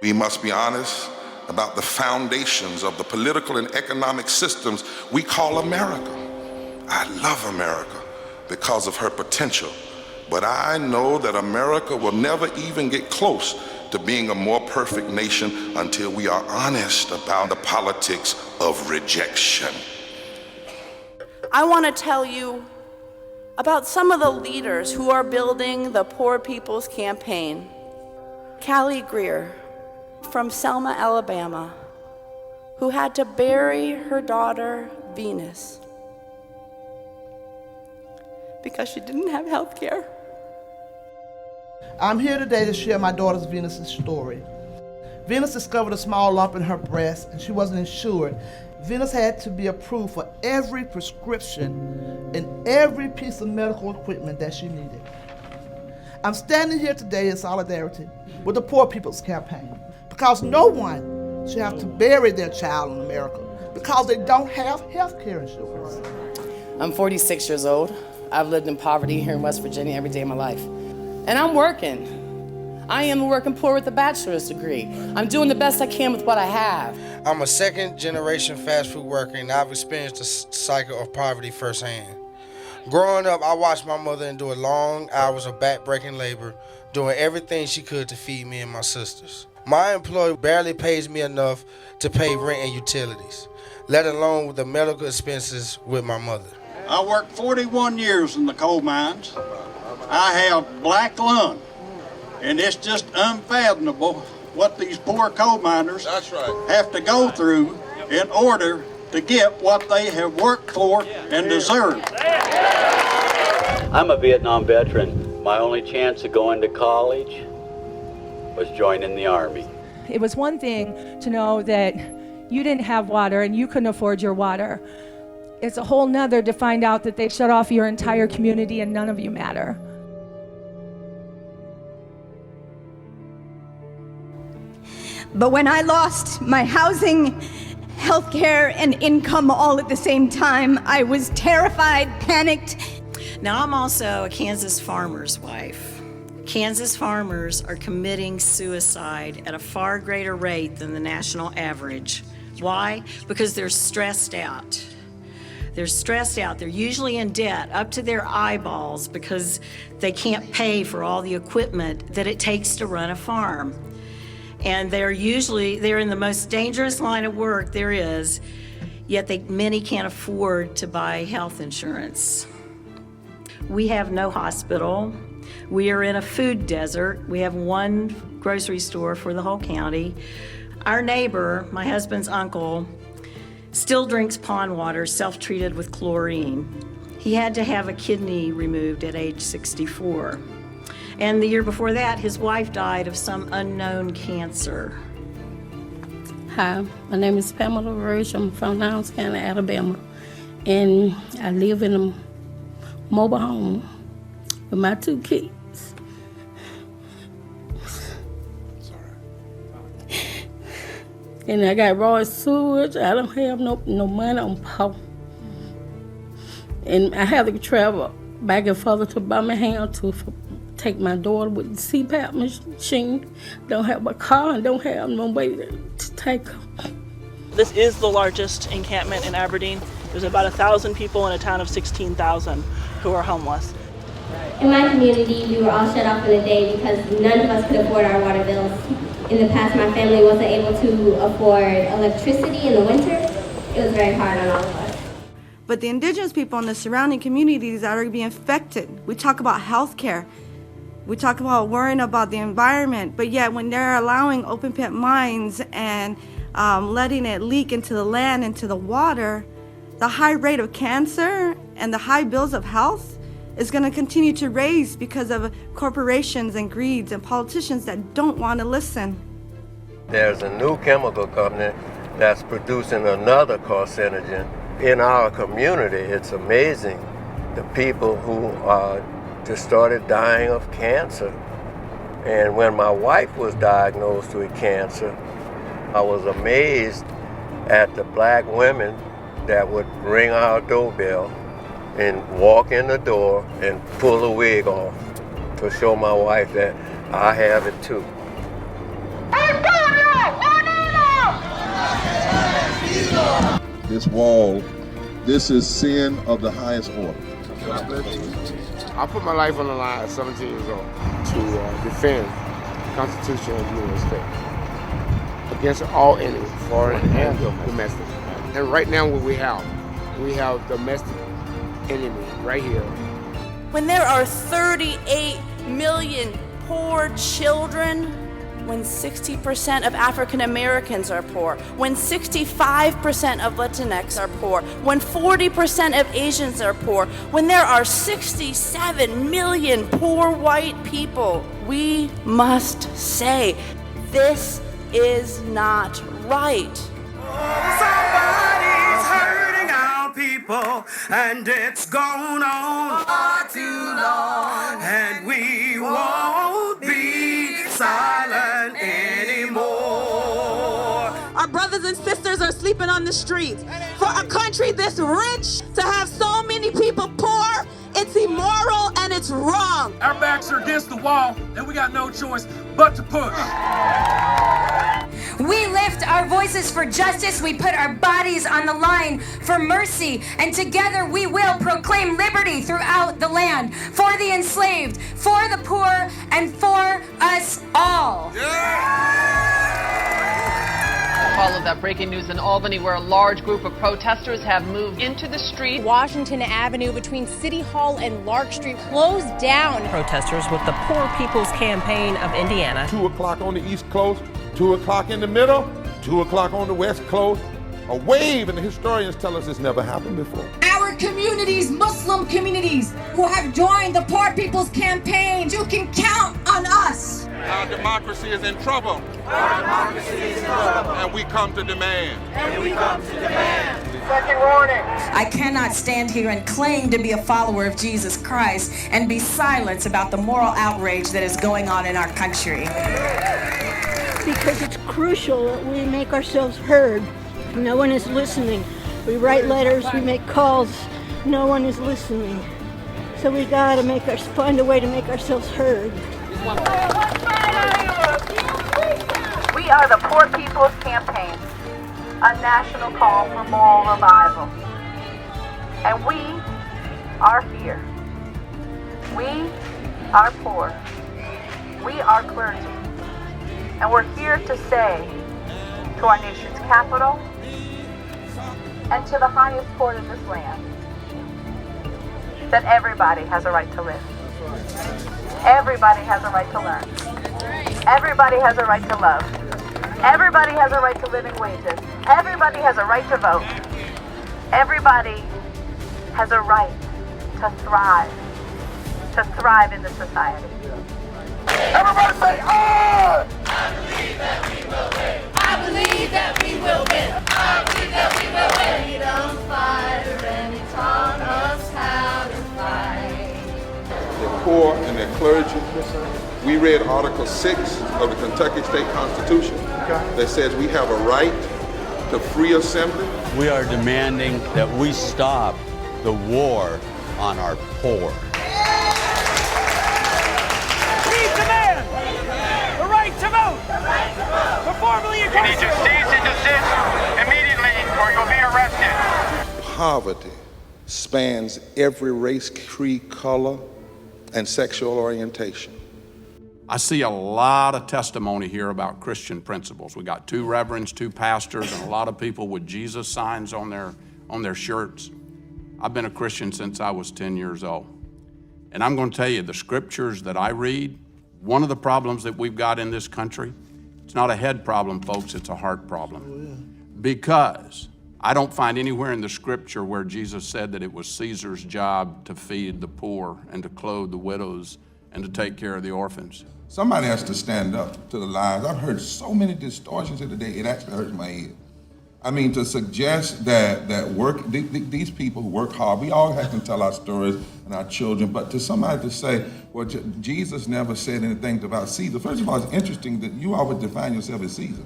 We must be honest about the foundations of the political and economic systems we call America. I love America because of her potential, but I know that America will never even get close to being a more perfect nation until we are honest about the politics of rejection. I want to tell you about some of the leaders who are building the Poor People's Campaign. Callie Greer from Selma, Alabama, who had to bury her daughter, Venus, because she didn't have health care. I'm here today to share my daughter Venus's story. Venus discovered a small lump in her breast and she wasn't insured. Venus had to be approved for every prescription and every piece of medical equipment that she needed. I'm standing here today in solidarity with the Poor People's Campaign because no one should have to bury their child in America because they don't have health care insurance. I'm 46 years old. I've lived in poverty here in West Virginia every day of my life. And I'm working. I am working poor with a bachelor's degree. I'm doing the best I can with what I have. I'm a second-generation fast food worker, and I've experienced the cycle of poverty firsthand. Growing up, I watched my mother endure long hours of back-breaking labor, doing everything she could to feed me and my sisters. My employer barely pays me enough to pay rent and utilities, let alone with the medical expenses with my mother. I worked 41 years in the coal mines. I have black lung, and it's just unfathomable what these poor coal miners have to go through in order to get what they have worked for and deserve. I'm a Vietnam veteran. My only chance of going to college was joining the Army. It was one thing to know that you didn't have water and you couldn't afford your water. It's a whole nother to find out that they shut off your entire community and none of you matter. But when I lost my housing, healthcare, and income all at the same time, I was terrified, panicked. Now, I'm also a Kansas farmer's wife. Kansas farmers are committing suicide at a far greater rate than the national average. Why? Because they're stressed out. They're stressed out. They're usually in debt up to their eyeballs because they can't pay for all the equipment that it takes to run a farm. And they're in the most dangerous line of work there is, yet many can't afford to buy health insurance. We have no hospital. We are in a food desert. We have one grocery store for the whole county. Our neighbor, my husband's uncle, still drinks pond water self-treated with chlorine. He had to have a kidney removed at age 64. And the year before that, his wife died of some unknown cancer. Hi, my name is Pamela Roach. I'm from Lowndes County, Alabama. And I live in a mobile home with my 2 kids. And I got raw sewage. I don't have no money. I'm poor. And I have to travel back and forth to Birmingham to take my daughter with the CPAP machine. Don't have a car and don't have no way to take her. This is the largest encampment in Aberdeen. There's about 1,000 people in a town of 16,000 who are homeless. In my community, we were all shut off for the day because none of us could afford our water bills. In the past, my family wasn't able to afford electricity in the winter. It was very hard on all of us. But the indigenous people in the surrounding communities that are being affected, we talk about health care. We talk about worrying about the environment, but yet when they're allowing open pit mines and letting it leak into the land, into the water, the high rate of cancer and the high bills of health is going to continue to raise because of corporations and greeds and politicians that don't want to listen. There's a new chemical company that's producing another carcinogen. In our community, it's amazing the people who just started dying of cancer. And when my wife was diagnosed with cancer, I was amazed at the black women that would ring our doorbell and walk in the door and pull a wig off to show my wife that I have it too. This wall, this is sin of the highest order. I put my life on the line at 17 years old to defend the Constitution of the United States against all enemies, foreign and domestic. And right now what we have domestic enemy right here. When there are 38 million poor children, when 60% of African Americans are poor, when 65% of Latinx are poor, when 40% of Asians are poor, when there are 67 million poor white people, we must say, this is not right. Somebody's hurting our people, and it's gone on far too long, and we won't be silent anymore. Our brothers and sisters are sleeping on the streets. For a country this rich to have so many people poor, it's immoral and it's wrong. Our backs are against the wall, and we got no choice but to push. We lift our voices for justice. We put our bodies on the line for mercy. And together we will proclaim liberty throughout the land for the enslaved, for the poor, and for us all. Follow that breaking news in Albany, where a large group of protesters have moved into the street. Washington Avenue between City Hall and Lark Street closed down. Protesters with the Poor People's Campaign of Indiana. 2 o'clock on the East Coast, 2 o'clock in the middle, 2 o'clock on the West Coast. A wave, and the historians tell us it's never happened before. Our communities, Muslim communities, who have joined the Poor People's Campaign, you can count on us. Our democracy is in trouble. Our democracy is in trouble. And we come to demand. And we come to demand. Second warning. I cannot stand here and claim to be a follower of Jesus Christ and be silent about the moral outrage that is going on in our country. Because it's crucial that we make ourselves heard. No one is listening. We write letters, we make calls. No one is listening. So we gotta find a way to make ourselves heard. We are the Poor People's Campaign, a national call for moral revival. And we are here. We are poor. We are clergy. And we're here to say to our nation's capital and to the highest court of this land that everybody has a right to live. Everybody has a right to learn. Everybody has a right to love. Everybody has a right to living wages. Everybody has a right to vote. Everybody has a right to thrive in this society. Everybody say, "I!" I believe that we will win. I believe that we will win. I believe that we will win. Freedom fighter, and he taught us how to fight. The poor and their clergy. We read Article 6 of the Kentucky State Constitution that says we have a right to free assembly. We are demanding that we stop the war on our poor. We demand the right to vote. To formally You need to cease and desist immediately or you'll be arrested. Poverty spans every race, creed, color, and sexual orientation. I see a lot of testimony here about Christian principles. We got 2 reverends, 2 pastors, and a lot of people with Jesus signs on their shirts. I've been a Christian since I was 10 years old. And I'm going to tell you, the scriptures that I read, one of the problems that we've got in this country, it's not a head problem, folks, it's a heart problem. Because I don't find anywhere in the scripture where Jesus said that it was Caesar's job to feed the poor and to clothe the widows and to take care of the orphans. Somebody has to stand up to the lies. I've heard so many distortions here today, it actually hurts my head. I mean, to suggest that these people who work hard, we all have to tell our stories and our children, but to somebody to say, well, Jesus never said anything about Caesar. First of all, it's interesting that you all would define yourself as Caesar.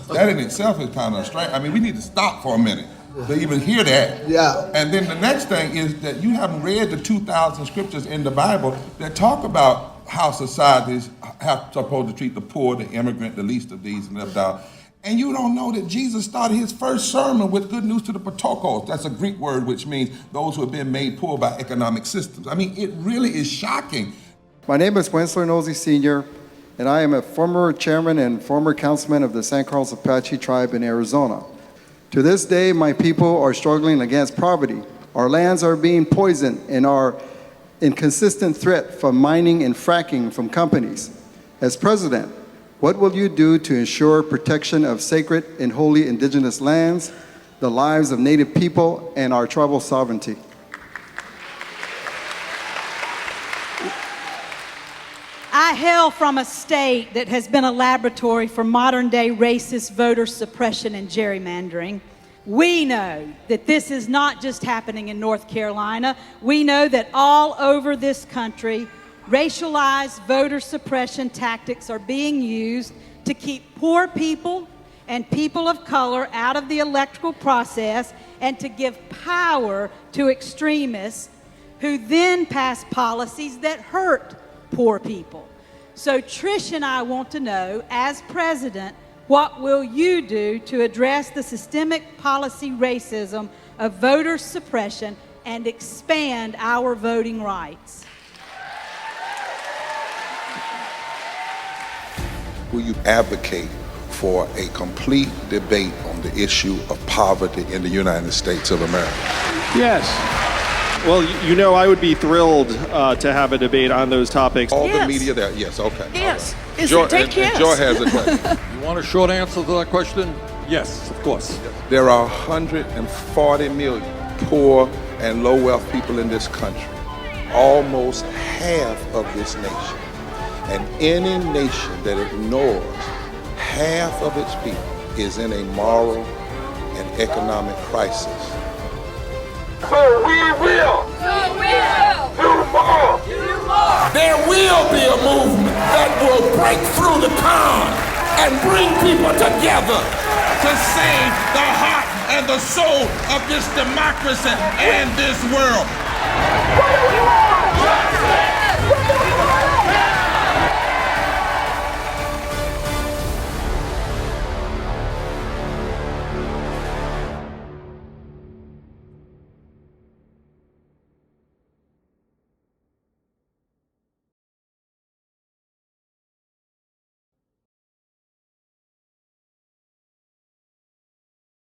That in itself is kind of strange. I mean, we need to stop for a minute to even hear that. Yeah. And then the next thing is that you haven't read the 2,000 scriptures in the Bible that talk about how societies have supposed to treat the poor, the immigrant, the least of these, and left out. And you don't know that Jesus started his first sermon with good news to the Patokos. That's a Greek word which means those who have been made poor by economic systems. I mean, it really is shocking. My name is Wenceslor Nosey Sr., and I am a former chairman and former councilman of the San Carlos Apache tribe in Arizona. To this day, my people are struggling against poverty. Our lands are being poisoned and are in consistent threat from mining and fracking from companies. As president, what will you do to ensure protection of sacred and holy indigenous lands, the lives of Native people, and our tribal sovereignty? I hail from a state that has been a laboratory for modern-day racist voter suppression and gerrymandering. We know that this is not just happening in North Carolina. We know that all over this country, racialized voter suppression tactics are being used to keep poor people and people of color out of the electoral process and to give power to extremists who then pass policies that hurt poor people. So Trish and I want to know, as president, what will you do to address the systemic policy racism of voter suppression and expand our voting rights? Will you advocate for a complete debate on the issue of poverty in the United States of America? Yes. Well, you know, I would be thrilled to have a debate on those topics. All the media there, yes, okay. Yes. And Joy has a question. You want a short answer to that question? Yes, of course. There are 140 million poor and low-wealth people in this country, almost half of this nation. And any nation that ignores half of its people is in a moral and economic crisis. So we will do more. There will be a movement that will break through the con and bring people together to save the heart and the soul of this democracy and this world. What do we want?